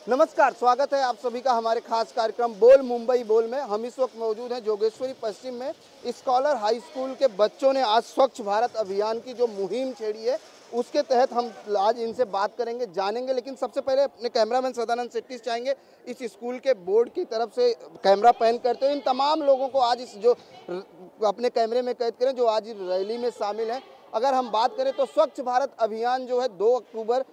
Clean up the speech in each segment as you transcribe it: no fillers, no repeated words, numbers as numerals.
नमस्कार, स्वागत है आप सभी का हमारे खास कार्यक्रम बोल मुंबई बोल में। हम इस वक्त मौजूद हैं जोगेश्वरी पश्चिम में। स्कॉलर हाई स्कूल के बच्चों ने आज स्वच्छ भारत अभियान की जो मुहिम छेड़ी है उसके तहत हम आज इनसे बात करेंगे, जानेंगे। लेकिन सबसे पहले अपने कैमरामैन सदानंद शेट्टी चाहेंगे इस स्कूल के बोर्ड की तरफ से कैमरा पैन करते हुए इन तमाम लोगों को आज इस जो अपने कैमरे में कैद करें जो आज रैली में शामिल हैं। अगर हम बात करें तो स्वच्छ भारत अभियान जो है 2 अक्टूबर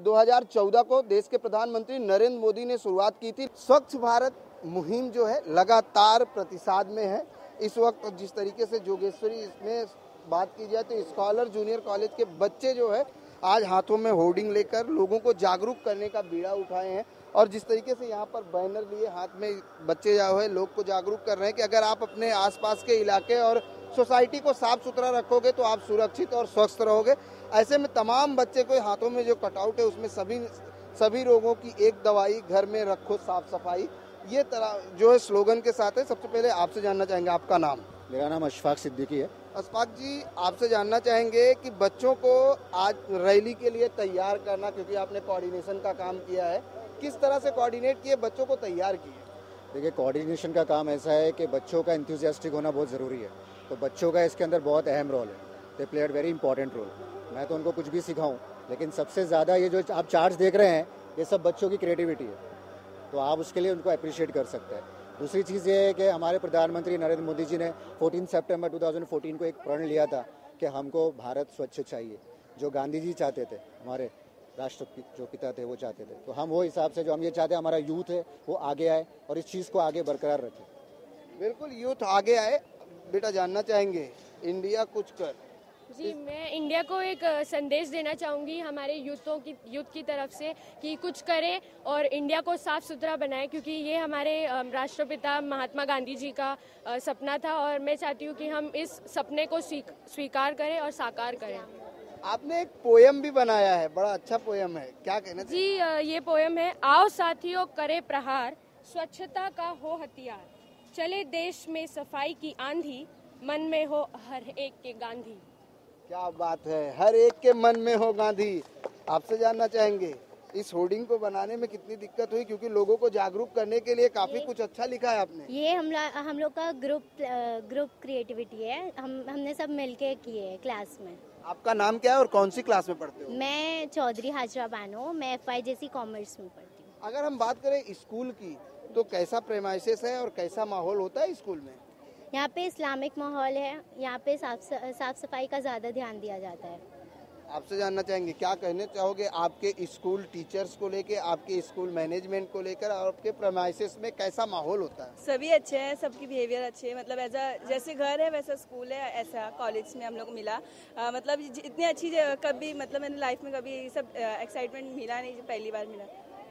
2014 को देश के प्रधानमंत्री नरेंद्र मोदी ने शुरुआत की थी। स्वच्छ भारत मुहिम जो है लगातार प्रतिसाद में है। इस वक्त जिस तरीके से जोगेश्वरी में बात की जाए तो स्कॉलर जूनियर कॉलेज के बच्चे जो है आज हाथों में होर्डिंग लेकर लोगों को जागरूक करने का बीड़ा उठाए हैं। और जिस तरीके से यहाँ पर बैनर लिए हाथ में बच्चे जो है लोग को जागरूक कर रहे हैं कि अगर आप अपने आसपास के इलाके और सोसाइटी को साफ सुथरा रखोगे तो आप सुरक्षित और स्वस्थ रहोगे। ऐसे में तमाम बच्चे को हाथों में जो कटआउट है उसमें सभी रोगों की एक दवाई, घर में रखो साफ सफाई, ये तरह जो है स्लोगन के साथ है। सबसे पहले आपसे जानना चाहेंगे आपका नाम। मेरा नाम अशफाक सिद्दीकी है। अशफाक जी, आपसे जानना चाहेंगे कि बच्चों को आज रैली के लिए तैयार करना, क्योंकि आपने कोऑर्डिनेशन का काम किया है, किस तरह से कोऑर्डिनेट किए, बच्चों को तैयार किए? देखिए, कोऑर्डिनेशन का काम ऐसा है कि बच्चों का एंथुसियास्टिक होना बहुत ज़रूरी है। तो बच्चों का इसके अंदर बहुत अहम रोल है। They play very important role. मैं तो उनको कुछ भी सिखाऊं, लेकिन सबसे ज़्यादा ये जो आप चार्ट्स देख रहे हैं ये सब बच्चों की क्रिएटिविटी है, तो आप उसके लिए उनको अप्रिशिएट कर सकते हैं। दूसरी चीज़ ये है कि हमारे प्रधानमंत्री नरेंद्र मोदी जी ने 14 सितंबर 2014 को एक प्रण लिया था कि हमको भारत स्वच्छ चाहिए, जो गांधी जी चाहते थे, हमारे राष्ट्र जो पिता थे वो चाहते थे। तो हम वो हिसाब से जो हम ये चाहते हैं हमारा यूथ है वो आगे आए और इस चीज़ को आगे बरकरार रखे। बिल्कुल, यूथ आगे आए। बेटा जानना चाहेंगे इंडिया कुछ कर। जी, मैं इंडिया को एक संदेश देना चाहूँगी हमारे यूथ की तरफ से कि कुछ करें और इंडिया को साफ सुथरा बनाए, क्योंकि ये हमारे राष्ट्रपिता महात्मा गांधी जी का सपना था और मैं चाहती हूँ कि हम इस सपने को स्वीकार करें और साकार करें। आपने एक पोयम भी बनाया है, बड़ा अच्छा पोयम है, क्या कहना चाहिए? जी, ये पोयम है, आओ साथियों करे प्रहार, स्वच्छता का हो हथियार, चले देश में सफाई की आंधी, मन में हो हर एक के गांधी। क्या बात है, हर एक के मन में हो गांधी। आपसे जानना चाहेंगे इस होर्डिंग को बनाने में कितनी दिक्कत हुई, क्योंकि लोगों को जागरूक करने के लिए काफी कुछ अच्छा लिखा है आपने। ये हम लोग का ग्रुप क्रिएटिविटी है। हमने सब मिलके किए है क्लास में। आपका नाम क्या है और कौन सी क्लास में पढ़ते हो? मैं चौधरी हाजरा बानो, मैं FIJC कॉमर्स में पढ़ती हूँ। अगर हम बात करें स्कूल की तो कैसा प्रेमाइसेस है और कैसा माहौल होता है स्कूल में? यहाँ पे इस्लामिक माहौल है, यहाँ पे साफ सफाई का ज़्यादा ध्यान दिया जाता है। आपसे जानना चाहेंगे क्या कहने चाहोगे आपके स्कूल टीचर्स को लेके, आपके स्कूल मैनेजमेंट को लेकर, और आपके प्रेमाइसेस में कैसा माहौल होता है? सभी अच्छे हैं, सबकी बिहेवियर अच्छी है। मतलब जैसे घर है वैसा स्कूल है, ऐसा कॉलेज में हम लोग को मिला। मतलब इतनी अच्छी कभी मतलब मैंने लाइफ में कभी सब एक्साइटमेंट मिला नहीं, पहली बार मिला।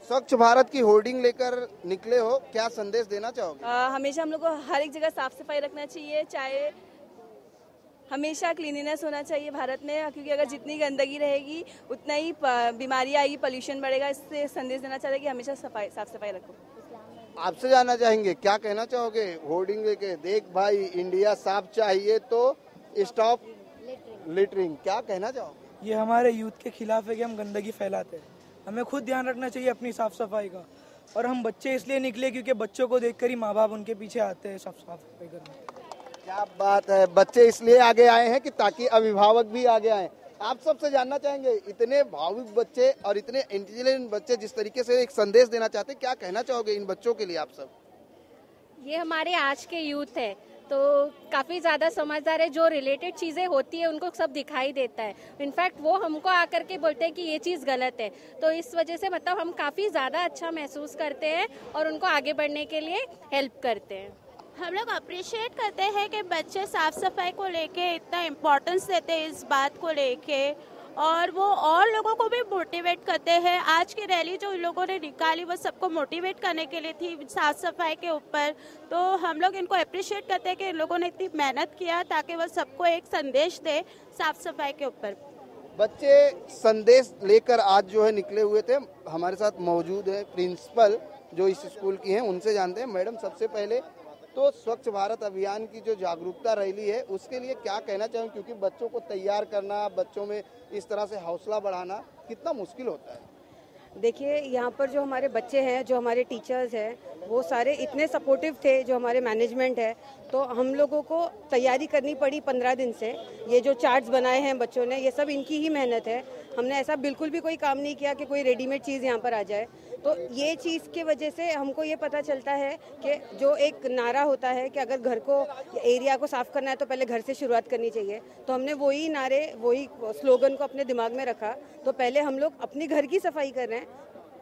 स्वच्छ भारत की होर्डिंग लेकर निकले हो, क्या संदेश देना चाहोगे? हमेशा हम लोग को हर एक जगह साफ सफाई रखना चाहिए, चाहे हमेशा क्लीनिनेस होना चाहिए भारत में, क्योंकि अगर जितनी गंदगी रहेगी उतना ही बीमारी आएगी, पोल्यूशन बढ़ेगा। इससे संदेश देना चाहते हैं कि हमेशा साफ सफाई रखो। आपसे जानना चाहेंगे क्या कहना चाहोगे होर्डिंग लेके, देख भाई इंडिया साफ चाहिए तो स्टॉप लिटरिंग, क्या कहना चाहोगे? ये हमारे यूथ के खिलाफ है कि हम गंदगी फैलाते हैं। हमें खुद ध्यान रखना चाहिए अपनी साफ सफाई का, और हम बच्चे इसलिए निकले क्योंकि बच्चों को देखकर ही माँ बाप उनके पीछे आते हैं साफ सफाई करने। क्या बात है, बच्चे इसलिए आगे आए हैं कि ताकि अभिभावक भी आगे आए। आप सबसे जानना चाहेंगे, इतने भावुक बच्चे और इतने इंटेलिजेंट बच्चे जिस तरीके से एक संदेश देना चाहते हैं, क्या कहना चाहोगे इन बच्चों के लिए आप सब? ये हमारे आज के यूथ है तो काफ़ी ज़्यादा समझदार है, जो रिलेटेड चीज़ें होती है उनको सब दिखाई देता है। इनफैक्ट वो हमको आकर के बोलते हैं कि ये चीज़ गलत है, तो इस वजह से मतलब हम काफ़ी ज़्यादा अच्छा महसूस करते हैं और उनको आगे बढ़ने के लिए हेल्प करते हैं। हम लोग अप्रिशिएट करते हैं कि बच्चे साफ सफाई को लेके इतना इम्पोर्टेंस देते हैं इस बात को लेके, और वो और लोगों को भी मोटिवेट करते हैं। आज की रैली जो लोगों ने निकाली वो सबको मोटिवेट करने के लिए थी साफ सफाई के ऊपर, तो हम लोग इनको अप्रिशिएट करते हैं कि इन लोगों ने इतनी मेहनत किया ताकि वो सबको एक संदेश दे साफ सफाई के ऊपर। बच्चे संदेश लेकर आज जो है निकले हुए थे। हमारे साथ मौजूद है प्रिंसिपल जो इस स्कूल की हैं, उनसे जानते हैं। मैडम, सबसे पहले तो स्वच्छ भारत अभियान की जो जागरूकता रैली है उसके लिए क्या कहना चाहें, क्योंकि बच्चों को तैयार करना, बच्चों में इस तरह से हौसला बढ़ाना कितना मुश्किल होता है? देखिए, यहाँ पर जो हमारे बच्चे हैं, जो हमारे टीचर्स हैं, वो सारे इतने सपोर्टिव थे, जो हमारे मैनेजमेंट है। तो हम लोगों को तैयारी करनी पड़ी 15 दिन से। ये जो चार्ट्स बनाए हैं बच्चों ने, ये सब इनकी ही मेहनत है। हमने ऐसा बिल्कुल भी कोई काम नहीं किया कि कोई रेडीमेड चीज़ यहाँ पर आ जाए। तो ये चीज़ की वजह से हमको ये पता चलता है कि जो एक नारा होता है कि अगर घर को, एरिया को साफ़ करना है तो पहले घर से शुरुआत करनी चाहिए। तो हमने वही नारे, वही स्लोगन को अपने दिमाग में रखा। तो पहले हम लोग अपनी घर की सफाई कर रहे हैं,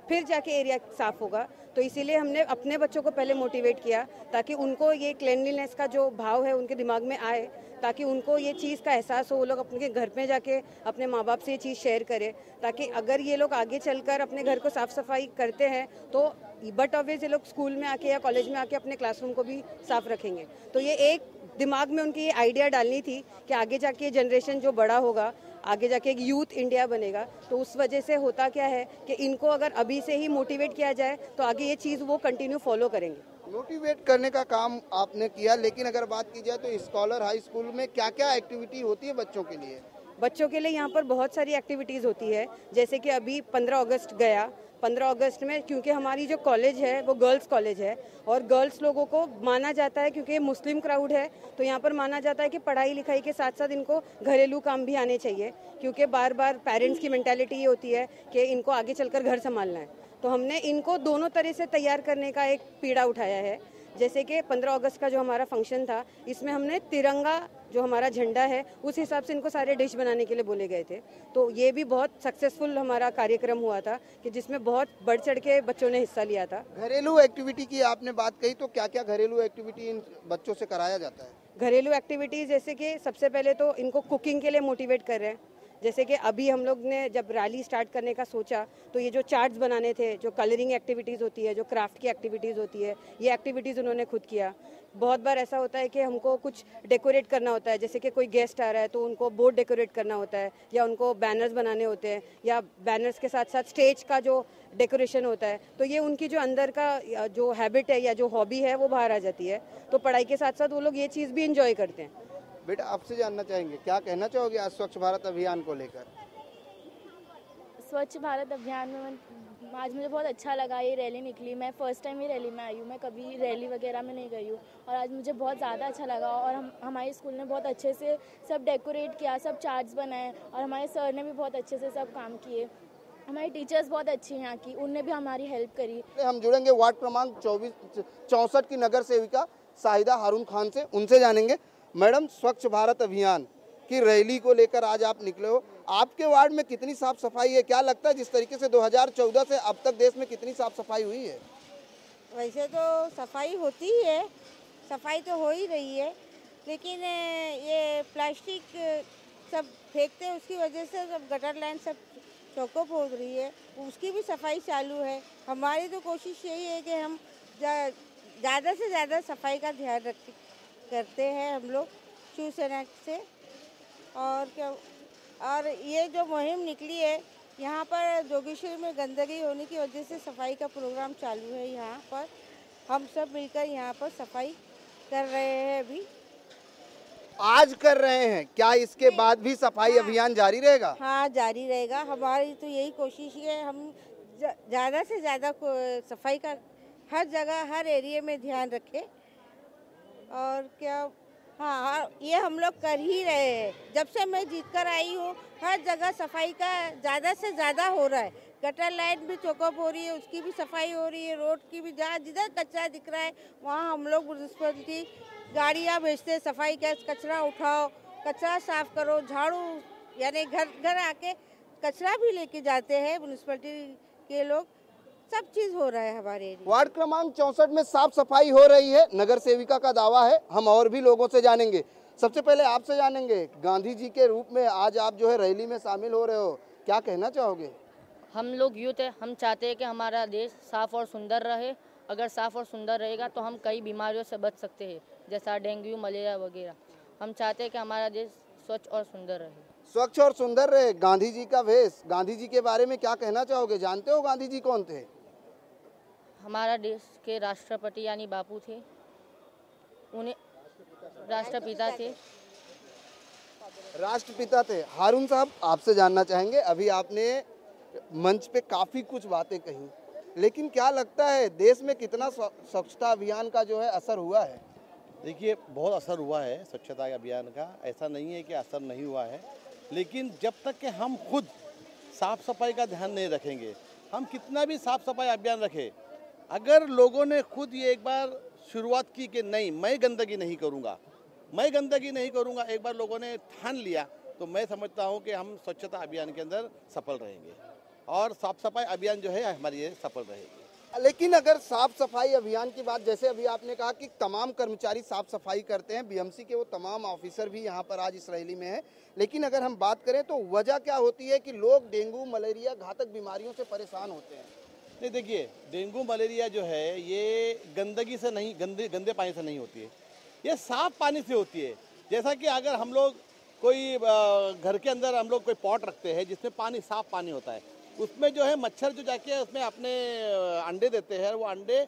फिर जाके एरिया साफ होगा। तो इसीलिए हमने अपने बच्चों को पहले मोटिवेट किया, ताकि उनको ये क्लीनलीनेस का जो भाव है उनके दिमाग में आए, ताकि उनको ये चीज़ का एहसास हो, वो लोग अपने घर में जाके अपने माँ बाप से ये चीज़ शेयर करें, ताकि अगर ये लोग आगे चलकर अपने घर को साफ सफाई करते हैं तो बट ऑब्वियस ये लोग स्कूल में आके या कॉलेज में आके अपने क्लासरूम को भी साफ रखेंगे। तो ये एक दिमाग में उनकी ये आइडिया डालनी थी कि आगे जाके ये जनरेशन जो बड़ा होगा, आगे जाके एक यूथ इंडिया बनेगा। तो उस वजह से होता क्या है कि इनको अगर अभी से ही मोटिवेट किया जाए तो आगे ये चीज़ वो कंटिन्यू फॉलो करेंगे। मोटिवेट करने का काम आपने किया, लेकिन अगर बात की जाए तो स्कॉलर हाई स्कूल में क्या क्या एक्टिविटी होती है बच्चों के लिए? बच्चों के लिए यहाँ पर बहुत सारी एक्टिविटीज़ होती है। जैसे कि अभी 15 अगस्त गया, 15 अगस्त में क्योंकि हमारी जो कॉलेज है वो गर्ल्स कॉलेज है, और गर्ल्स लोगों को माना जाता है, क्योंकि मुस्लिम क्राउड है, तो यहाँ पर माना जाता है कि पढ़ाई लिखाई के साथ साथ इनको घरेलू काम भी आने चाहिए, क्योंकि बार बार पेरेंट्स की मेंटालिटी ये होती है कि इनको आगे चलकर घर संभालना है। तो हमने इनको दोनों तरह से तैयार करने का एक पीड़ा उठाया है। जैसे कि 15 अगस्त का जो हमारा फंक्शन था, इसमें हमने तिरंगा जो हमारा झंडा है उस हिसाब से इनको सारे डिश बनाने के लिए बोले गए थे। तो ये भी बहुत सक्सेसफुल हमारा कार्यक्रम हुआ था कि जिसमें बहुत बढ़ चढ़ के बच्चों ने हिस्सा लिया था। घरेलू एक्टिविटी की आपने बात कही, तो क्या क्या घरेलू एक्टिविटी इन बच्चों से कराया जाता है? घरेलू एक्टिविटीज़ जैसे कि सबसे पहले तो इनको कुकिंग के लिए मोटिवेट कर रहे हैं। जैसे कि अभी हम लोग ने जब रैली स्टार्ट करने का सोचा, तो ये जो चार्ट्स बनाने थे, जो कलरिंग एक्टिविटीज़ होती है, जो क्राफ्ट की एक्टिविटीज़ होती है, ये एक्टिविटीज़ उन्होंने खुद किया। बहुत बार ऐसा होता है कि हमको कुछ डेकोरेट करना होता है, जैसे कि कोई गेस्ट आ रहा है तो उनको बोर्ड डेकोरेट करना होता है, या उनको बैनर्स बनाने होते हैं, या बैनर्स के साथ साथ स्टेज का जो डेकोरेशन होता है। तो ये उनकी जो अंदर का जो हैबिट है या जो हॉबी है वो बाहर आ जाती है। तो पढ़ाई के साथ साथ वो लोग ये चीज़ भी इंजॉय करते हैं। बेटा, आपसे जानना चाहेंगे, क्या कहना चाहोगे आज स्वच्छ भारत अभियान को लेकर? स्वच्छ भारत अभियान में आज मुझे बहुत अच्छा लगा। ये रैली निकली, मैं फ़र्स्ट टाइम ये रैली में आई हूँ, मैं कभी रैली वगैरह में नहीं गई हूँ, और आज मुझे बहुत ज़्यादा अच्छा लगा। और हमारे स्कूल ने बहुत अच्छे से सब डेकोरेट किया, सब चार्ट्स बनाए, और हमारे सर ने भी बहुत अच्छे से सब काम किए। हमारी टीचर्स बहुत अच्छी हैं यहाँ की, उनने भी हमारी हेल्प करी। हम जुड़ेंगे वार्ड क्रमांक 64 की नगर सेविका शाहिदा हारून खान से, उनसे जानेंगे। मैडम, स्वच्छ भारत अभियान की रैली को लेकर आज आप निकले हो, आपके वार्ड में कितनी साफ सफाई है? क्या लगता है जिस तरीके से 2014 से अब तक देश में कितनी साफ सफाई हुई है? वैसे तो सफाई होती ही है, सफाई तो हो ही रही है, लेकिन ये प्लास्टिक सब फेंकते हैं, उसकी वजह से सब गटर लाइन सब चौकअप हो रही है, उसकी भी सफाई चालू है। हमारी तो कोशिश यही है कि हम ज़्यादा से ज़्यादा सफाई का ध्यान करते हैं हम लोग शिवसेना से। और क्या, और ये जो मुहिम निकली है, यहाँ पर जोगेश्वरी में गंदगी होने की वजह से सफाई का प्रोग्राम चालू है। यहाँ पर हम सब मिलकर यहाँ पर सफाई कर रहे हैं। अभी आज कर रहे हैं, क्या इसके बाद भी सफाई अभियान जारी रहेगा? हाँ, जारी रहेगा। हमारी तो यही कोशिश है, हम ज़्यादा से ज़्यादा सफाई का हर जगह, हर एरिया में ध्यान रखें। और क्या, हाँ, ये हम लोग कर ही रहे हैं। जब से मैं जीत कर आई हूँ, हर जगह सफाई का ज़्यादा से ज़्यादा हो रहा है। गटर लाइन भी चौकअप हो रही है, उसकी भी सफाई हो रही है। रोड की भी, जहाँ जिधर कचरा दिख रहा है वहाँ हम लोग म्यूनसिपलिटी गाड़ियाँ भेजते हैं, सफाई का कचरा उठाओ, कचरा साफ करो, झाड़ू, यानी घर घर आके कचरा भी लेके जाते हैं म्यूनसिपलिटी के लोग। सब चीज़ हो रहा है हमारे एरिया। वार्ड क्रमांक 64 में साफ सफाई हो रही है, नगर सेविका का दावा है। हम और भी लोगों से जानेंगे। सबसे पहले आपसे जानेंगे, गांधी जी के रूप में आज आप जो है रैली में शामिल हो रहे हो, क्या कहना चाहोगे? हम लोग यूथ है, हम चाहते हैं कि हमारा देश साफ़ और सुंदर रहे। अगर साफ़ और सुंदर रहेगा तो हम कई बीमारियों से बच सकते हैं, जैसा डेंगू, मलेरिया वगैरह। हम चाहते हैं कि हमारा देश स्वच्छ और सुंदर रहे। स्वच्छ और सुंदर रहे, गांधी जी का वेश, गांधी जी के बारे में क्या कहना चाहोगे? जानते हो गांधी जी कौन थे? हमारा देश के राष्ट्रपति यानी बापू थे, उन्हें राष्ट्रपिता थे। राष्ट्रपिता थे। हारून साहब, आपसे जानना चाहेंगे, अभी आपने मंच पे काफ़ी कुछ बातें कही, लेकिन क्या लगता है देश में कितना स्वच्छता अभियान का जो है असर हुआ है? देखिए, बहुत असर हुआ है स्वच्छता अभियान का, ऐसा नहीं है कि असर नहीं हुआ है, लेकिन जब तक कि हम खुद साफ़ सफाई का ध्यान नहीं रखेंगे, हम कितना भी साफ़ सफाई अभियान रखें, अगर लोगों ने खुद ये एक बार शुरुआत की कि नहीं मैं गंदगी नहीं करूँगा, मैं गंदगी नहीं करूँगा, एक बार लोगों ने ठान लिया, तो मैं समझता हूँ कि हम स्वच्छता अभियान के अंदर सफल रहेंगे और साफ़ सफाई अभियान जो है हमारी ये सफल रहेगी। लेकिन अगर साफ सफाई अभियान की बात, जैसे अभी आपने कहा कि तमाम कर्मचारी साफ सफाई करते हैं, बीएमसी के वो तमाम ऑफिसर भी यहाँ पर आज इस रैली में हैं, लेकिन अगर हम बात करें तो वजह क्या होती है कि लोग डेंगू मलेरिया घातक बीमारियों से परेशान होते हैं? नहीं, देखिए, डेंगू मलेरिया जो है ये गंदगी से नहीं, गंदे पानी से नहीं होती है, ये साफ पानी से होती है। जैसा कि अगर हम लोग कोई घर के अंदर हम लोग कोई पॉट रखते हैं जिसमें पानी साफ पानी होता है, उसमें जो है मच्छर जो जाके उसमें अपने अंडे देते हैं, वो अंडे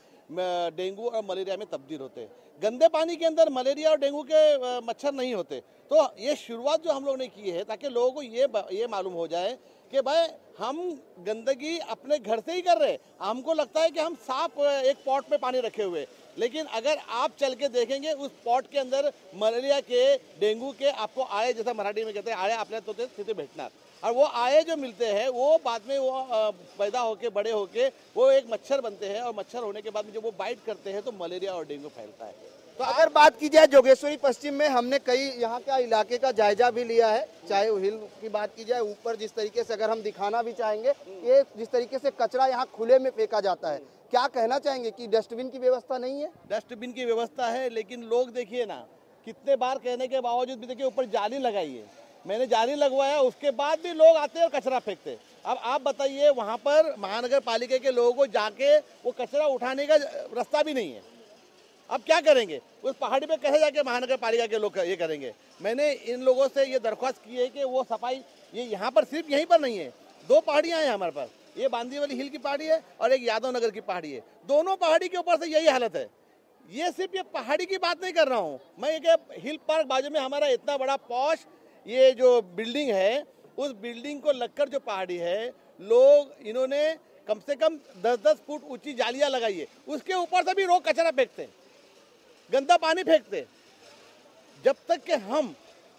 डेंगू और मलेरिया में तब्दील होते हैं। गंदे पानी के अंदर मलेरिया और डेंगू के मच्छर नहीं होते। तो ये शुरुआत जो हम लोग ने की है ताकि लोगों को ये मालूम हो जाए कि भाई हम गंदगी अपने घर से ही कर रहे हैं। हमको लगता है कि हम साफ एक पॉट में पानी रखे हुए, लेकिन अगर आप चल के देखेंगे उस पॉट के अंदर मलेरिया के, डेंगू के आपको आए, जैसा मराठी में कहते हैं आए आपल्या तो तिथे भेटणार, और वो आए जो मिलते हैं वो बाद में वो पैदा होके बड़े होके वो एक मच्छर बनते हैं, और मच्छर होने के बाद में जब वो बाइट करते हैं तो मलेरिया और डेंगू फैलता है। तो अगर बात की जाए जोगेश्वरी पश्चिम में, हमने कई यहाँ का इलाके का जायजा भी लिया है, चाहे हिल की बात की जाए, ऊपर जिस तरीके से अगर हम दिखाना भी चाहेंगे, ये जिस तरीके से कचरा यहाँ खुले में फेंका जाता है, क्या कहना चाहेंगे कि डस्टबिन की व्यवस्था नहीं है? डस्टबिन की व्यवस्था है, लेकिन लोग देखिए ना, कितने बार कहने के बावजूद भी देखिए ऊपर जाली लगाई है, मैंने जाली लगवाया, उसके बाद भी लोग आते हैं और कचरा फेंकते। अब आप बताइए, वहाँ पर महानगर पालिका के लोगों को जाके वो कचरा उठाने का रास्ता भी नहीं है, अब क्या करेंगे? उस पहाड़ी पे कैसे जाके महानगर पालिका के लोग ये करेंगे? मैंने इन लोगों से ये दरख्वास्त की है कि वो सफाई, ये यहाँ पर सिर्फ यहीं पर नहीं है, 2 पहाड़ियाँ हैं हमारे पास, ये बांदीवली हिल की पहाड़ी है और एक यादव नगर की पहाड़ी है, दोनों पहाड़ी के ऊपर से यही हालत है। ये सिर्फ ये पहाड़ी की बात नहीं कर रहा हूँ मैं, एक हिल पार्क बाजू में हमारा इतना बड़ा पॉश ये जो बिल्डिंग है, उस बिल्डिंग को लगकर जो पहाड़ी है, लोग इन्होंने कम से कम 10-10 फुट ऊंची जालियां लगाई है, उसके ऊपर से भी लोग कचरा फेंकते, गंदा पानी फेंकते। जब तक कि हम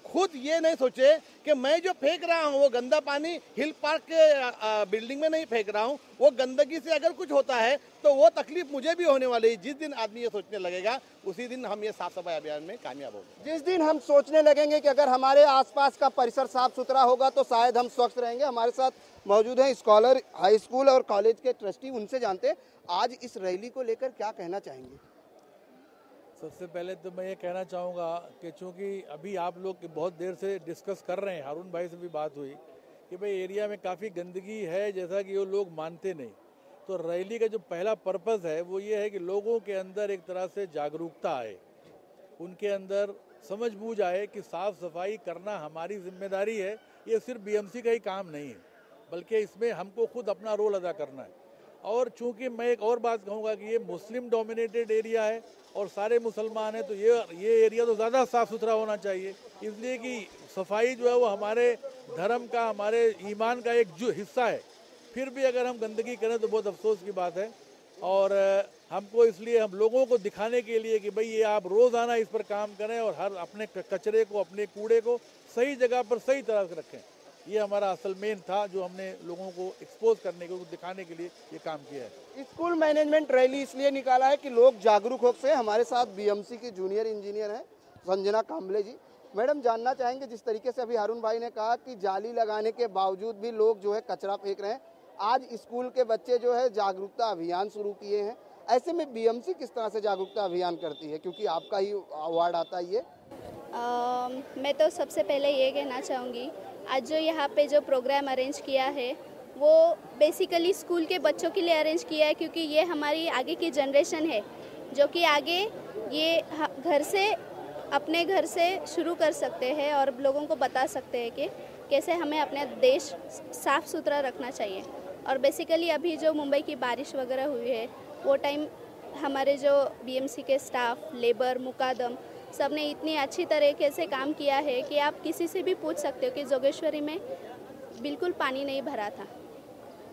खुद ये नहीं सोचे कि मैं जो फेंक रहा हूँ वो गंदा पानी हिल पार्क के बिल्डिंग में नहीं फेंक रहा हूँ, वो गंदगी से अगर कुछ होता है तो वो तकलीफ मुझे भी होने वाली है। जिस दिन आदमी ये सोचने लगेगा उसी दिन हम ये साफ सफाई अभियान में कामयाब होंगे। जिस दिन हम सोचने लगेंगे कि अगर हमारे आसपास का परिसर साफ सुथरा होगा तो शायद हम स्वस्थ रहेंगे। हमारे साथ मौजूद हैं स्कॉलर हाई स्कूल और कॉलेज के ट्रस्टी, उनसे जानते हैं आज इस रैली को लेकर क्या कहना चाहेंगे। सबसे पहले तो मैं ये कहना चाहूँगा कि चूँकि अभी आप लोग बहुत देर से डिस्कस कर रहे हैं, हारून भाई से भी बात हुई कि भाई एरिया में काफ़ी गंदगी है, जैसा कि वो लोग मानते नहीं। तो रैली का जो पहला पर्पज़ है वो ये है कि लोगों के अंदर एक तरह से जागरूकता आए, उनके अंदर समझ बूझ आए कि साफ़ सफाई करना हमारी जिम्मेदारी है, ये सिर्फ बीएमसी का ही काम नहीं है, बल्कि इसमें हमको खुद अपना रोल अदा करना है। और चूंकि मैं एक और बात कहूँगा कि ये मुस्लिम डोमिनेटेड एरिया है और सारे मुसलमान हैं, तो ये एरिया तो ज़्यादा साफ़ सुथरा होना चाहिए, इसलिए कि सफाई जो है वो हमारे धर्म का, हमारे ईमान का एक जो हिस्सा है। फिर भी अगर हम गंदगी करें तो बहुत अफसोस की बात है, और हमको इसलिए हम लोगों को दिखाने के लिए कि भाई ये आप रोज़ाना इस पर काम करें और हर अपने कचरे को, अपने कूड़े को सही जगह पर सही तरह से रखें। ये हमारा असल मेन था जो हमने लोगों को एक्सपोज करने को, दिखाने के लिए ये काम किया है। स्कूल मैनेजमेंट रैली इसलिए निकाला है कि लोग जागरूक हो सके। हमारे साथ बीएमसी की जूनियर इंजीनियर हैं संजना कांबले जी। मैडम, जानना चाहेंगे जिस तरीके से अभी हारून भाई ने कहा कि जाली लगाने के बावजूद भी लोग जो है कचरा फेंक रहे हैं, आज स्कूल के बच्चे जो है जागरूकता अभियान शुरू किए हैं, ऐसे में बीएमसी किस तरह से जागरूकता अभियान करती है, क्योंकि आपका ही अवार्ड आता है ये? मैं तो सबसे पहले ये कहना चाहूँगी, आज जो यहाँ पे जो प्रोग्राम अरेंज किया है वो बेसिकली स्कूल के बच्चों के लिए अरेंज किया है, क्योंकि ये हमारी आगे की जनरेशन है जो कि आगे ये घर से, अपने घर से शुरू कर सकते हैं और लोगों को बता सकते हैं कि कैसे हमें अपना देश साफ़ सुथरा रखना चाहिए। और बेसिकली अभी जो मुंबई की बारिश वगैरह हुई है वो टाइम हमारे जो बीएमसी के स्टाफ, लेबर, मुकादम सब ने इतनी अच्छी तरीके से काम किया है कि आप किसी से भी पूछ सकते हो कि जोगेश्वरी में बिल्कुल पानी नहीं भरा था।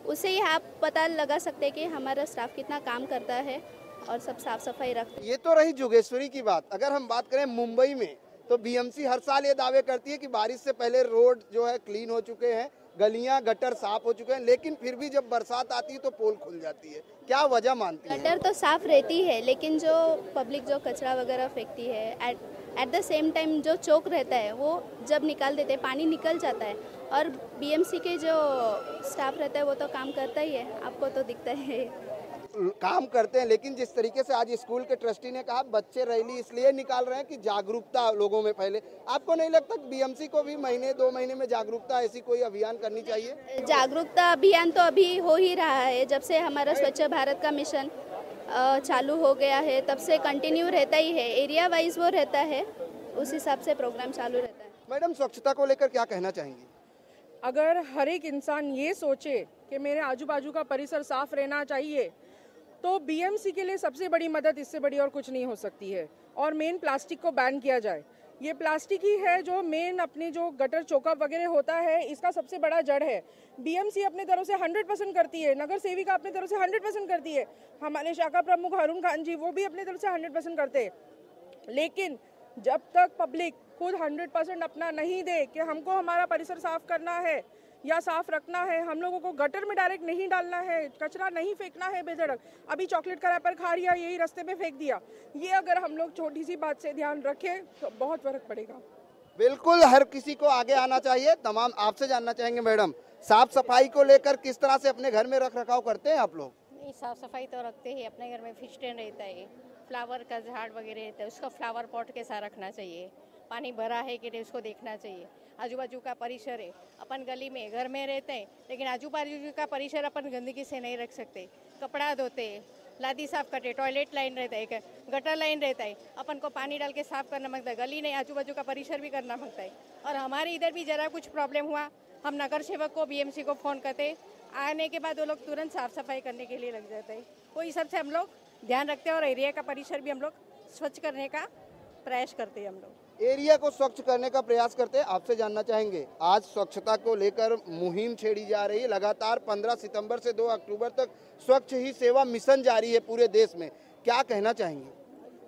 उससे ही आप पता लगा सकते हैं कि हमारा स्टाफ कितना काम करता है और सब साफ सफाई रखते हैं। ये तो रही जोगेश्वरी की बात। अगर हम बात करें मुंबई में, तो बीएमसी हर साल ये दावे करती है कि बारिश से पहले रोड जो है क्लीन हो चुके हैं, गलियां गटर साफ हो चुके हैं, लेकिन फिर भी जब बरसात आती है तो पोल खुल जाती है। क्या वजह मानती है? गटर तो साफ रहती है, लेकिन जो पब्लिक जो कचरा वगैरह फेंकती है एट द सेम टाइम जो चौक रहता है वो जब निकाल देते हैं पानी निकल जाता है। और बीएमसी के जो स्टाफ रहता है वो तो काम करता ही है, आपको तो दिखता है काम करते हैं। लेकिन जिस तरीके से आज स्कूल के ट्रस्टी ने कहा बच्चे रैली इसलिए निकाल रहे हैं कि जागरूकता लोगों में फैले, आपको नहीं लगता बीएमसी को भी महीने 2 महीने में जागरूकता ऐसी कोई अभियान करनी चाहिए? जागरूकता अभियान तो अभी हो ही रहा है। जब से हमारा स्वच्छ भारत का मिशन चालू हो गया है तब से कंटिन्यू रहता ही है, एरिया वाइज वो रहता है, उस हिसाब से प्रोग्राम चालू रहता है। मैडम, स्वच्छता को लेकर क्या कहना चाहेंगी? अगर हर एक इंसान ये सोचे कि मेरे आजू बाजू का परिसर साफ रहना चाहिए तो बीएमसी के लिए सबसे बड़ी मदद इससे बड़ी और कुछ नहीं हो सकती है। और मेन प्लास्टिक को बैन किया जाए। ये प्लास्टिक ही है जो मेन अपने जो गटर चौकअप वगैरह होता है इसका सबसे बड़ा जड़ है। बीएमसी अपने तरफ से 100% करती है, नगर सेविका अपने तरफ से 100% करती है, हमारे शाखा प्रमुख अरुण खान जी वो भी अपने तरफ से 100% करते हैं। लेकिन जब तक पब्लिक खुद 100% अपना नहीं दे कि हमको हमारा परिसर साफ करना है या साफ रखना है, हम लोगों को गटर में डायरेक्ट नहीं डालना है, कचरा नहीं फेंकना है बेधड़क, अभी चॉकलेट का रैपर खा लिया यही रास्ते पे फेंक दिया, ये अगर हम लोग छोटी सी बात से ध्यान रखें तो बहुत फर्क पड़ेगा। बिल्कुल, हर किसी को आगे आना चाहिए। तमाम आपसे जानना चाहेंगे मैडम, साफ सफाई को लेकर किस तरह से अपने घर में रख रखाव करते हैं आप लोग? नहीं, साफ सफाई तो रखते हैं, अपने घर में फिश टैंक रहता है, फ्लावर का झाड़ वगैरह रहता है, उसका फ्लावर पॉट के साथ रखना चाहिए, पानी भरा है कि नहीं उसको देखना चाहिए, आजू बाजू का परिसर है, अपन गली में घर में रहते हैं लेकिन आजू बाजू का परिसर अपन गंदगी से नहीं रख सकते, कपड़ा धोते, लादी साफ करते, टॉयलेट लाइन रहता है, गटर लाइन रहता है, अपन को पानी डाल के साफ करना मांगता है, गली नहीं आजू बाजू का परिसर भी करना मांगता है। और हमारे इधर भी जरा कुछ प्रॉब्लम हुआ हम नगर सेवक को बीएमसी को फ़ोन करते, आने के बाद वो लोग तुरंत साफ सफाई करने के लिए लग जाते हैं। वो इस सबसे हम लोग ध्यान रखते हैं और एरिया का परिसर भी हम लोग स्वच्छ करने का प्रयास करते हैं। हम लोग एरिया को स्वच्छ करने का प्रयास करते हैं। आपसे जानना चाहेंगे, आज स्वच्छता को लेकर मुहिम छेड़ी जा रही है। लगातार 15 सितंबर से 2 अक्टूबर तक स्वच्छ ही सेवा मिशन जारी है पूरे देश में, क्या कहना चाहेंगे?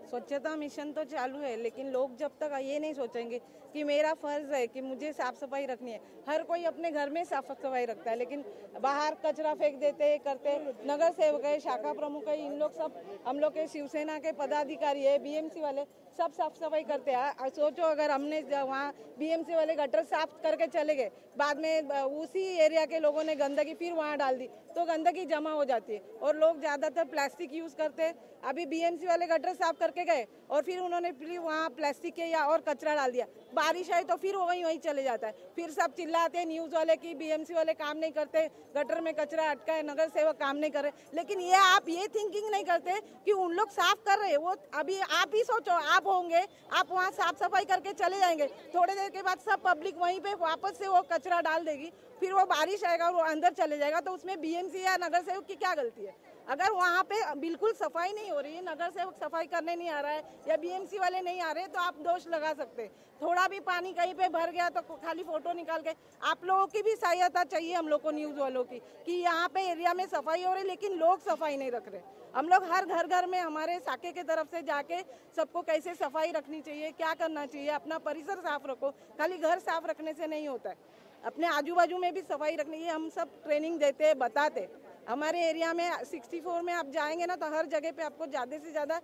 स्वच्छता मिशन तो चालू है, लेकिन लोग जब तक ये नहीं सोचेंगे कि मेरा फर्ज है कि मुझे साफ सफाई रखनी है, हर कोई अपने घर में साफ सफाई रखता है लेकिन बाहर कचरा फेंक देते करते, नगर सेवक है, शाखा प्रमुख है, इन लोग सब हम लोग के शिवसेना के पदाधिकारी है, बीएमसी वाले सब साफ सफाई करते हैं। सोचो अगर हमने वहाँ बीएमसी वाले गटर साफ करके चले गए, बाद में उसी एरिया के लोगों ने गंदगी फिर वहाँ डाल दी तो गंदगी जमा हो जाती है और लोग ज़्यादातर प्लास्टिक यूज़ करते हैं। अभी बीएमसी वाले गटर साफ करके गए और फिर उन्होंने फिर वहाँ प्लास्टिक के या और कचरा डाल दिया, बारिश आई तो फिर वहीं चले जाता है, फिर सब चिल्लाते हैं न्यूज़ वाले कि बीएमसी वाले काम नहीं करते, गटर में कचरा अटका है, नगर सेवक काम नहीं कर रहे। लेकिन ये आप ये थिंकिंग नहीं करते कि उन लोग साफ कर रहे हैं, वो अभी आप ही सोचो, आप होंगे, आप वहाँ साफ सफाई करके चले जाएंगे, थोड़ी देर के बाद सब पब्लिक वहीं पे वापस से वो कचरा डाल देगी, फिर वो बारिश आएगा और वो अंदर चले जाएगा, तो उसमें बीएमसी या नगर सेवक की क्या गलती है? अगर वहाँ पे बिल्कुल सफाई नहीं हो रही है, नगर सेवक सफाई करने नहीं आ रहा है या बीएमसी वाले नहीं आ रहे, तो आप दोष लगा सकते हैं। थोड़ा भी पानी कहीं पे भर गया तो खाली फोटो निकाल के, आप लोगों की भी सहायता चाहिए हम लोग को, न्यूज़ वालों की, कि यहाँ पे एरिया में सफाई हो रही लेकिन लोग सफाई नहीं रख रहे। हम लोग हर घर में हमारे शाखे के तरफ से जाके सबको कैसे सफाई रखनी चाहिए, क्या करना चाहिए, अपना परिसर साफ रखो, खाली घर साफ रखने से नहीं होता है, अपने आजू बाजू में भी सफाई रखनी है। हम सब ट्रेनिंग देते हैं, बताते। हमारे एरिया में 64 में आप जाएंगे ना तो हर जगह पे आपको ज़्यादा से ज़्यादा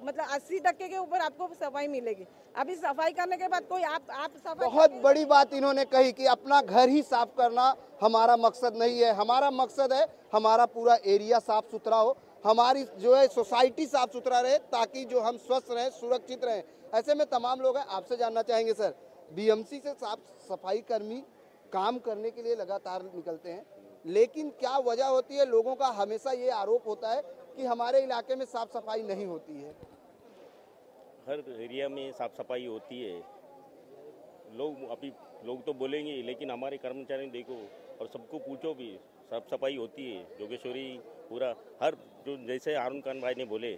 मतलब 80% के ऊपर आपको सफाई मिलेगी। अभी सफाई करने के बाद कोई आप सफाई, बहुत बड़ी बात इन्होंने कही कि अपना घर ही साफ करना हमारा मकसद नहीं है, हमारा मकसद है हमारा पूरा एरिया साफ सुथरा हो, हमारी जो है सोसाइटी साफ सुथरा रहे, ताकि जो हम स्वस्थ रहें, सुरक्षित रहें। ऐसे में तमाम लोग हैं, आपसे जानना चाहेंगे सर, बीएमसी से साफ सफाई कर्मी काम करने के लिए लगातार निकलते हैं, लेकिन क्या वजह होती है? लोगों का हमेशा ये आरोप होता है कि हमारे इलाके में साफ सफाई नहीं होती है। हर एरिया में साफ सफाई होती है, लोग तो बोलेंगे, लेकिन हमारे कर्मचारी देखो और सबको पूछो भी, साफ सफाई होती है। जोगेश्वरी पूरा हर जो जैसे अरुण खान भाई ने बोले,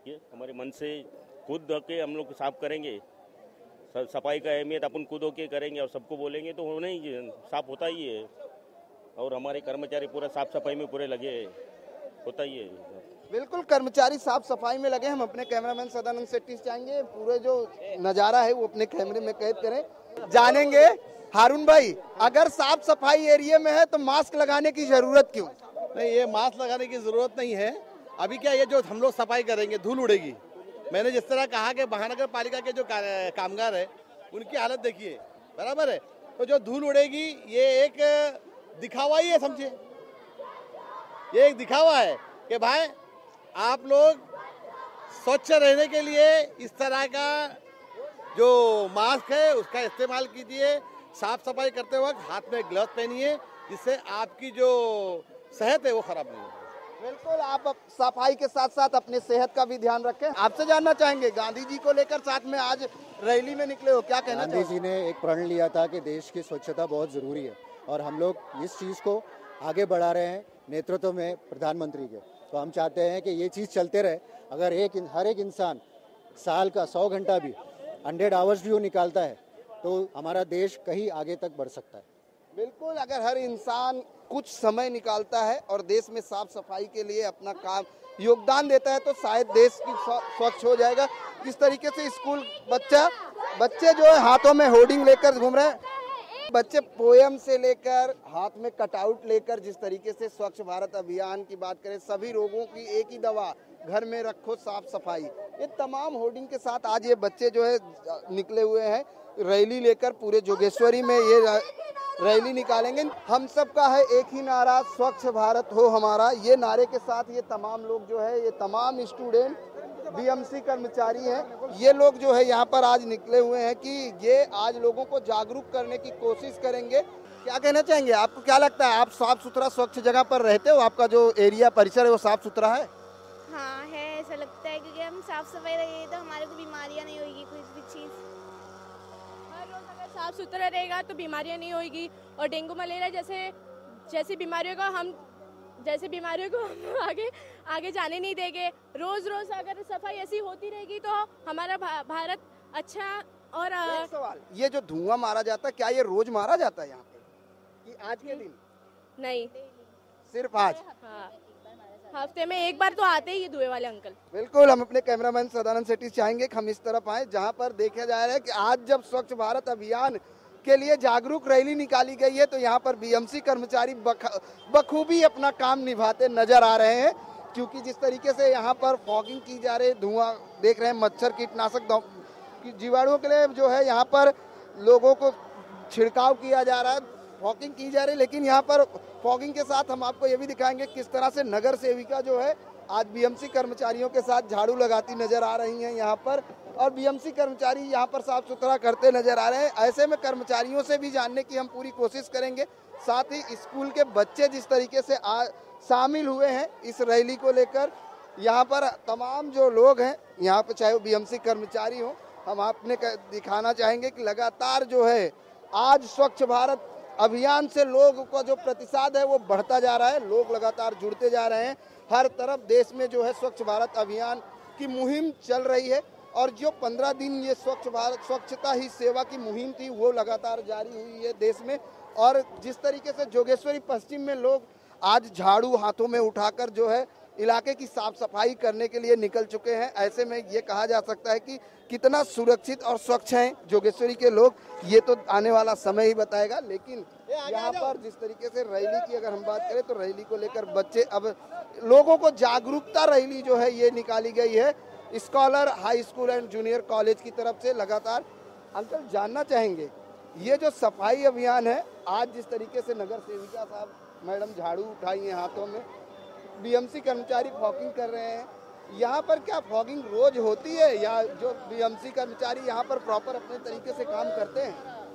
ये हमारे मन से खुद होके हम लोग साफ करेंगे, सफाई का अहमियत अपन खुद होके करेंगे और सबको बोलेंगे तो नहीं साफ होता ही है। और हमारे कर्मचारी पूरा साफ सफाई में पूरे लगे हैं, होता ही है। बिल्कुल, कर्मचारी साफ सफाई में लगे। हम अपने कैमरामैन सदानंद शेट्टी से चाहेंगे पूरे जो नज़ारा है वो अपने कैमरे में कैद करें। जानेंगे हारून भाई, अगर साफ सफाई एरिया में है तो मास्क लगाने की जरूरत क्यों? नहीं, ये मास्क लगाने की जरूरत नहीं है। अभी क्या, ये जो हम लोग सफाई करेंगे धूल उड़ेगी। मैंने जिस तरह कहा कि महानगर पालिका के जो कामगार है उनकी हालत देखिए, बराबर है। तो जो धूल उड़ेगी ये एक दिखावा ही है, समझिए, ये एक दिखावा है कि भाई आप लोग स्वच्छ रहने के लिए इस तरह का जो मास्क है उसका इस्तेमाल कीजिए। साफ सफाई करते वक्त हाथ में ग्लव्स पहनिए, जिससे आपकी जो सेहत है वो खराब नहीं हो। बिल्कुल, आप सफाई के साथ साथ अपने सेहत का भी ध्यान रखें। आपसे जानना चाहेंगे, गांधी जी को लेकर साथ में आज रैली में निकले हो, क्या कहना गांधी जी ने एक प्रण लिया था कि देश की स्वच्छता बहुत ज़रूरी है और हम लोग इस चीज़ को आगे बढ़ा रहे हैं नेतृत्व में प्रधानमंत्री के। तो हम चाहते हैं कि ये चीज़ चलते रहे। अगर हर एक इंसान साल का 100 घंटा भी 100 आवर्स भी वो निकालता है तो हमारा देश कहीं आगे तक बढ़ सकता है। बिल्कुल, अगर हर इंसान कुछ समय निकालता है और देश में साफ सफाई के लिए अपना काम योगदान देता है तो शायद देश की स्वच्छ हो जाएगा। जिस तरीके से स्कूल बच्चे जो है हाथों में होर्डिंग लेकर घूम रहे हैं, बच्चे पोयम से लेकर हाथ में कटआउट लेकर, जिस तरीके से स्वच्छ भारत अभियान की बात करें, सभी रोगों की एक ही दवा, घर में रखो साफ सफाई, ये तमाम होर्डिंग के साथ आज ये बच्चे जो है निकले हुए हैं रैली लेकर। पूरे जोगेश्वरी में ये रैली निकालेंगे। हम सब का है एक ही नारा, स्वच्छ भारत हो हमारा। ये नारे के साथ ये तमाम लोग जो है, ये तमाम स्टूडेंट, बीएमसी कर्मचारी हैं, ये लोग जो है यहाँ पर आज निकले हुए हैं कि ये आज लोगों को जागरूक करने की कोशिश करेंगे। क्या कहना चाहेंगे, आपको क्या लगता है, आप साफ सुथरा स्वच्छ जगह पर रहते हो? आपका जो एरिया परिसर है वो साफ सुथरा है? हाँ है, ऐसा लगता है, क्योंकि हम साफ सफाई रहेंगे तो हमारे को बीमारियाँ नहीं होगी, कोई भी चीज़। हर रोज अगर साफ सुथरा रहेगा तो बीमारियाँ नहीं होगी, और डेंगू मलेरिया जैसी बीमारियों को हम आगे जाने नहीं देंगे। रोज अगर सफाई ऐसी होती रहेगी तो हमारा भारत अच्छा। और एक सवाल, ये जो धुआं मारा जाता है, क्या ये रोज मारा जाता है यहाँ पे कि आज के दिन? नहीं, सिर्फ आज। हाँ, हफ्ते में एक बार तो आते ही धुएं वाले अंकल। बिल्कुल, हम अपने कैमरामैन सदानंद शेट्टी चाहेंगे कि हम इस तरफ आए जहाँ पर देखा जा रहा है कि आज जब स्वच्छ भारत अभियान के लिए जागरूक रैली निकाली गई है तो यहाँ पर बीएमसी कर्मचारी बखूबी अपना काम निभाते नजर आ रहे हैं। क्योंकि जिस तरीके से यहाँ पर फॉगिंग की जा रही है, धुआं देख रहे हैं, मच्छर कीटनाशक जीवाणुओं के लिए जो है यहाँ पर लोगों को छिड़काव किया जा रहा है, फॉगिंग की जा रही है। लेकिन यहाँ पर फॉगिंग के साथ हम आपको ये भी दिखाएंगे किस तरह से नगर सेविका जो है आज बीएमसी कर्मचारियों के साथ झाड़ू लगाती नजर आ रही हैं यहाँ पर, और बीएमसी कर्मचारी यहाँ पर साफ सुथरा करते नजर आ रहे हैं। ऐसे में कर्मचारियों से भी जानने की हम पूरी कोशिश करेंगे। साथ ही स्कूल के बच्चे जिस तरीके से शामिल हुए हैं इस रैली को लेकर, यहाँ पर तमाम जो लोग हैं यहाँ पर, चाहे वो बीएमसी कर्मचारी हो, हम आपने दिखाना चाहेंगे कि लगातार जो है आज स्वच्छ भारत अभियान से लोगों का जो प्रतिसाद है वो बढ़ता जा रहा है, लोग लगातार जुड़ते जा रहे हैं। हर तरफ देश में जो है स्वच्छ भारत अभियान की मुहिम चल रही है और जो 15 दिन ये स्वच्छ भारत स्वच्छता ही सेवा की मुहिम थी वो लगातार जारी हुई है देश में। और जिस तरीके से जोगेश्वरी पश्चिम में लोग आज झाड़ू हाथों में उठाकर जो है इलाके की साफ सफाई करने के लिए निकल चुके हैं, ऐसे में ये कहा जा सकता है कि कितना सुरक्षित और स्वच्छ हैं जोगेश्वरी के लोग, ये तो आने वाला समय ही बताएगा। लेकिन यहाँ पर जिस तरीके से रैली की अगर हम बात करें तो रैली को लेकर बच्चे, अब लोगों को जागरूकता रैली जो है ये निकाली गई है scholar high school and junior college की तरफ से लगातार। अंकल, जानना चाहेंगे ये जो सफाई अभियान है, आज जिस तरीके से नगर सेविका साहब मैडम झाड़ू उठाई हैं हाथों में, बीएमसी कर्मचारी फॉगिंग कर रहे हैं, यहाँ पर क्या फॉगिंग रोज होती है या जो बीएमसी कर्मचारी यहाँ पर प्रॉपर अपने तरीके से काम करते हैं?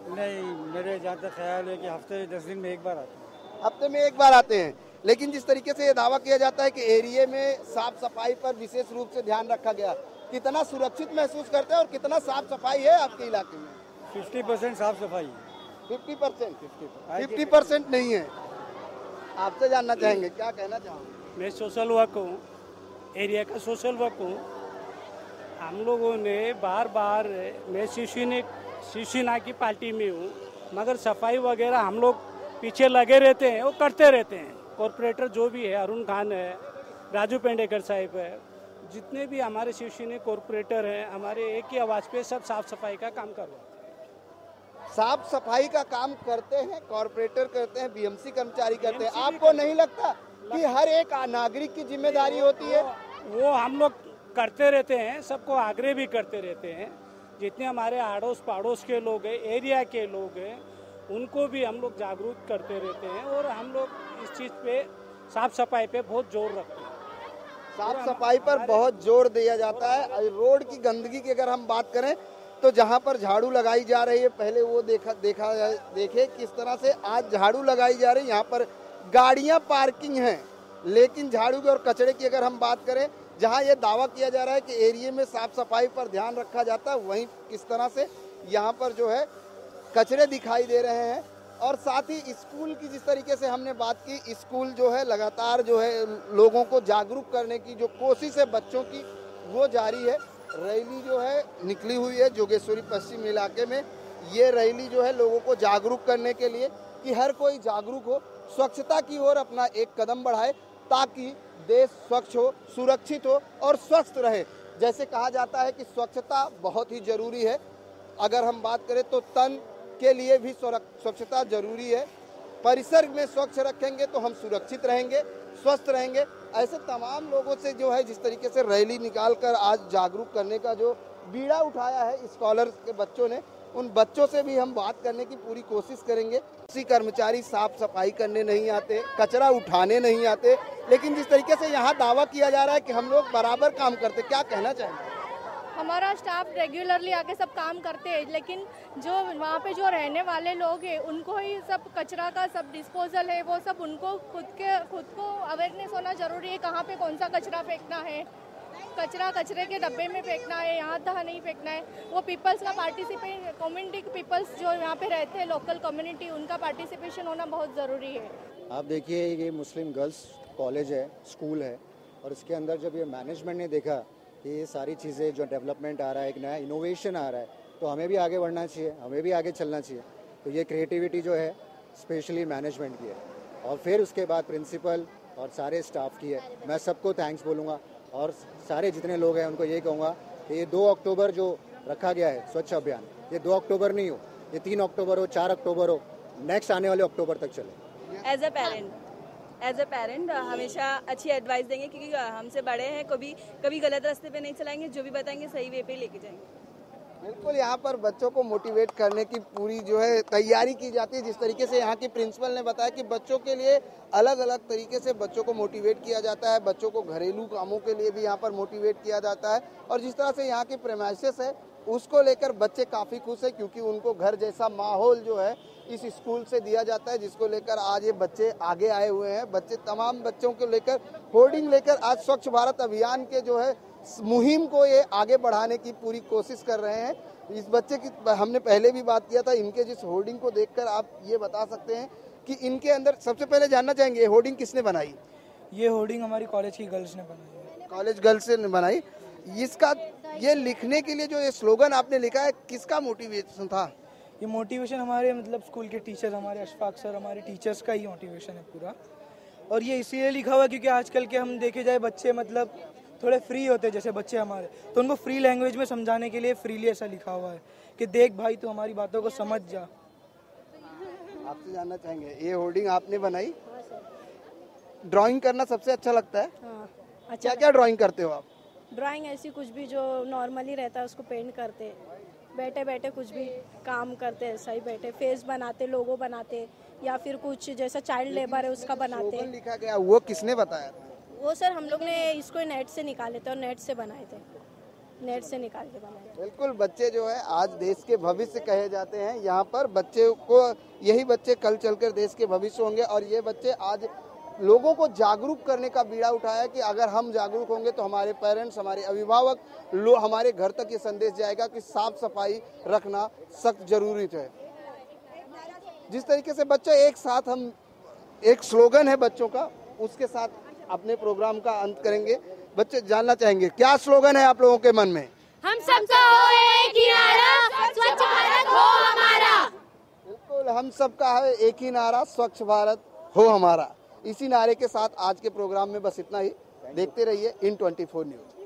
नहीं, मेरे जहाँ तक ख्याल है कि हफ्ते 10 दिन में एक बार आते हैं। हफ्ते में एक बार आते हैं। लेकिन जिस तरीके से ये दावा किया जाता है कि एरिया में साफ सफाई पर विशेष रूप से ध्यान रखा गया, कितना सुरक्षित महसूस करते हैं और कितना साफ सफाई है आपके इलाके में? 50% साफ सफाई, 50% नहीं है। आपसे जानना चाहेंगे, क्या कहना चाहोगे? मैं सोशल वर्क हूँ, एरिया का सोशल वर्क हूँ। हम लोगों ने बार मैं शिवसेना की पार्टी में हूँ, मगर सफाई वगैरह हम लोग पीछे लगे रहते हैं, वो करते रहते हैं। कॉरपोरेटर जो भी है, अरुण खान है, राजू पेंडेकर साहिब है, जितने भी हमारे शिवसेना कॉरपोरेटर हैं, हमारे एक ही आवाज़ पे सब साफ सफाई का काम कर रहे हैं। साफ सफाई का काम करते हैं, कॉरपोरेटर करते हैं, बीएमसी कर्मचारी करते हैं। आपको नहीं लगता कि हर एक नागरिक की जिम्मेदारी होती है? वो हम लोग करते रहते हैं, सबको आग्रह भी करते रहते हैं। जितने हमारे आड़ोस पड़ोस के लोग हैं, एरिया के लोग हैं, उनको भी हम लोग जागरूक करते रहते हैं और हम लोग इस चीज़ पे साफ सफाई पे बहुत जोर रखते हैं। साफ सफाई पर बहुत जोर दिया जाता है। रोड की गंदगी की अगर हम बात करें तो जहां पर झाड़ू लगाई जा रही है, पहले वो देखे किस तरह से आज झाड़ू लगाई जा रही है। यहाँ पर गाड़ियां पार्किंग हैं, लेकिन झाड़ू की और कचरे की अगर हम बात करें, जहां ये दावा किया जा रहा है कि एरिया में साफ सफाई पर ध्यान रखा जाता है, वहीं किस तरह से यहाँ पर जो है कचरे दिखाई दे रहे हैं। और साथ ही स्कूल की जिस तरीके से हमने बात की, स्कूल जो है लगातार जो है लोगों को जागरूक करने की जो कोशिश है बच्चों की, वो जारी है। रैली जो है निकली हुई है जोगेश्वरी पश्चिम इलाके में। ये रैली जो है लोगों को जागरूक करने के लिए कि हर कोई जागरूक हो, स्वच्छता की ओर अपना एक कदम बढ़ाए, ताकि देश स्वच्छ हो, सुरक्षित हो और स्वस्थ रहे। जैसे कहा जाता है कि स्वच्छता बहुत ही जरूरी है। अगर हम बात करें तो तन के लिए भी स्वच्छता जरूरी है। परिसर में स्वच्छ रखेंगे तो हम सुरक्षित रहेंगे, स्वस्थ रहेंगे। ऐसे तमाम लोगों से जो है जिस तरीके से रैली निकालकर आज जागरूक करने का जो बीड़ा उठाया है स्कॉलर्स के बच्चों ने, उन बच्चों से भी हम बात करने की पूरी कोशिश करेंगे। किसी कर्मचारी साफ सफाई करने नहीं आते, कचरा उठाने नहीं आते, लेकिन जिस तरीके से यहाँ दावा किया जा रहा है कि हम लोग बराबर काम करते, क्या कहना चाहेंगे? हमारा स्टाफ रेगुलरली आके सब काम करते हैं, लेकिन जो वहाँ पे जो रहने वाले लोग हैं उनको ही सब कचरा का सब डिस्पोजल है, वो सब उनको खुद को अवेयरनेस होना जरूरी है। कहाँ पे कौन सा कचरा फेंकना है, कचरा कचरे के डब्बे में फेंकना है, यहाँ तक नहीं फेंकना है। वो पीपल्स का पार्टिसिपेट, कम्युनिटी पीपल्स जो यहाँ पे रहते हैं, लोकल कम्युनिटी, उनका पार्टिसिपेशन होना बहुत ज़रूरी है। आप देखिए ये मुस्लिम गर्ल्स कॉलेज है, स्कूल है, और इसके अंदर जब ये मैनेजमेंट ने देखा कि ये सारी चीज़ें जो डेवलपमेंट आ रहा है, एक नया इनोवेशन आ रहा है, तो हमें भी आगे बढ़ना चाहिए, हमें भी आगे चलना चाहिए। तो ये क्रिएटिविटी जो है स्पेशली मैनेजमेंट की है, और फिर उसके बाद प्रिंसिपल और सारे स्टाफ की है। मैं सबको थैंक्स बोलूँगा और सारे जितने लोग हैं उनको ये कहूँगा कि ये 2 अक्टूबर जो रखा गया है स्वच्छ अभियान, ये 2 अक्टूबर नहीं हो, ये 3 अक्टूबर हो, 4 अक्टूबर हो, नेक्स्ट आने वाले अक्टूबर तक चले। एज अ पेरेंट हमेशा अच्छी एडवाइस देंगे, क्योंकि हमसे बड़े हैं, कभी गलत रास्ते पे नहीं चलाएंगे, जो भी बताएंगे सही वे पे लेके जाएंगे। बिल्कुल, यहाँ पर बच्चों को मोटिवेट करने की पूरी जो है तैयारी की जाती है। जिस तरीके से यहाँ की प्रिंसिपल ने बताया कि बच्चों के लिए अलग अलग तरीके से बच्चों को मोटिवेट किया जाता है, बच्चों को घरेलू कामों के लिए भी यहाँ पर मोटिवेट किया जाता है। और जिस तरह से यहाँ की प्रेमाइसेस है उसको लेकर बच्चे काफ़ी खुश है, क्योंकि उनको घर जैसा माहौल जो है इस स्कूल से दिया जाता है, जिसको लेकर आज ये बच्चे आगे आए हुए हैं। बच्चे तमाम बच्चों को लेकर होर्डिंग लेकर आज स्वच्छ भारत अभियान के जो है मुहिम को ये आगे बढ़ाने की पूरी कोशिश कर रहे हैं। इस बच्चे की हमने पहले भी बात किया था, इनके जिस होर्डिंग को देखकर आप ये बता सकते हैं कि इनके अंदर, सबसे पहले जानना चाहेंगे ये होर्डिंग किसने बनाई? ये होर्डिंग हमारी कॉलेज की गर्ल्स ने बनाई है। कॉलेज गर्ल्स ने बनाई। इसका ये लिखने के लिए जो ये स्लोगन आपने लिखा है, किसका मोटिवेशन था? ये मोटिवेशन हमारे मतलब स्कूल के टीचर्स, हमारे अशफाक सर, हमारे टीचर्स का ही मोटिवेशन है पूरा। और ये इसीलिए लिखा हुआ है क्योंकि आजकल के हम देखे जाए बच्चे मतलब थोड़े फ्री होते हैं, जैसे बच्चे हमारे, तो उनको फ्री लैंग्वेज में समझाने के लिए फ्रीली ऐसा लिखा हुआ है कि देख भाई तू हमारी बातों को समझ जा। आपसे जानना चाहेंगे, ये होर्डिंग आपने बनाई, ड्राइंग करना सबसे अच्छा लगता है? हाँ, अच्छा। क्या ड्राइंग करते हो आप? ड्राइंग ऐसी कुछ भी जो नॉर्मली रहता है उसको पेंट करते, बैठे बैठे कुछ भी काम करते, ऐसा ही बैठे फेस बनाते, लोगो बनाते, या फिर कुछ जैसा चाइल्ड लेबर है उसका बनाते। लिखा गया वो किसने बताया? वो सर हम लोग ने इसको नेट से निकाले थे और नेट से बनाए थे, नेट से निकाल के बनाए। बिल्कुल, बच्चे जो है आज देश के भविष्य कहे जाते हैं। यहाँ पर बच्चे को, यही बच्चे कल चलकर देश के भविष्य होंगे। और ये बच्चे आज लोगों को जागरूक करने का बीड़ा उठाया कि अगर हम जागरूक होंगे तो हमारे पेरेंट्स, हमारे अभिभावक, हमारे घर तक ये संदेश जाएगा कि साफ सफाई रखना सख्त जरूरी है। जिस तरीके से बच्चे एक साथ, हम एक स्लोगन है बच्चों का, उसके साथ अपने प्रोग्राम का अंत करेंगे। बच्चे जानना चाहेंगे क्या स्लोगन है आप लोगों के मन में? हम सबका हो एक किनारा, स्वच्छ भारत हो हमारा। बिल्कुल, हम सबका है एक ही नारा, स्वच्छ भारत हो हमारा। इसी नारे के साथ आज के प्रोग्राम में बस इतना ही। देखते रहिए इन 24 न्यूज।